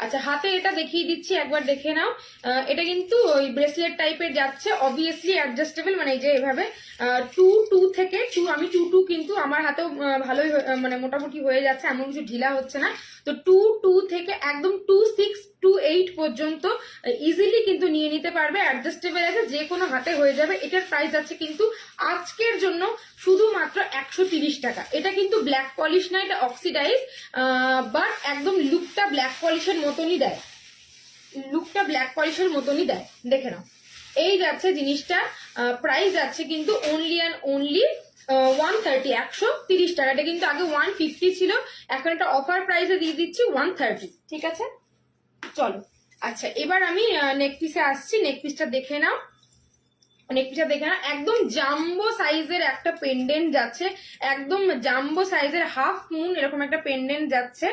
আচ্ছা, হাতে এটা দেখিয়ে দিচ্ছি, একবার দেখে নাও। এটা কিন্তু ওই ব্রেসলেট টাইপের যাচ্ছে, অবভিয়াসলি অ্যাডজাস্টেবল, মানে এই যে এভাবে 2 থেকে 2, আমি 2 কিন্তু আমার হাতেও ভালোই মানে মোটামুটি হয়ে যাচ্ছে, এমন কিছু ঢিলা হচ্ছে না। তো 2 থেকে একদম 2 6 2 8 পর্যন্ত ইজিলি কিন্তু নিয়ে নিতে পারবে, অ্যাডজাস্টেবল আছে, যে কোনো হাতে হয়ে যাবে। এটার প্রাইস আছে কিন্তু আজকের জন্য শুধুমাত্র 130 টাকা। এটা কিন্তু ব্ল্যাক পলিশ না, এটা অক্সিডাইজ, বাট একদম লুকটা ব্ল্যাক পলিশের মতনই দেয়, লুকটা ব্ল্যাক পলিশের মতনই দেয়, দেখে নাও। এই যাচ্ছে জিনিসটা, প্রাইস যাচ্ছে কিন্তু অনলি অ্যান্ড অনলি 130, 130 টাকা। এটা কিন্তু আগে 150 ছিল, এখন এটা অফার প্রাইসে দিয়ে দিচ্ছি 130, ঠিক আছে? চলো, আচ্ছা এবার আমি নেক পিসে আসছি। নেক পিসটা দেখে নাও, নেক পিসটা দেখে নাও, একদম জাম্বো সাইজের একটা পেন্ডেন্ট যাচ্ছে, একদম জাম্বো সাইজের হাফ মুন এরকম একটা পেন্ডেন্ট যাচ্ছে।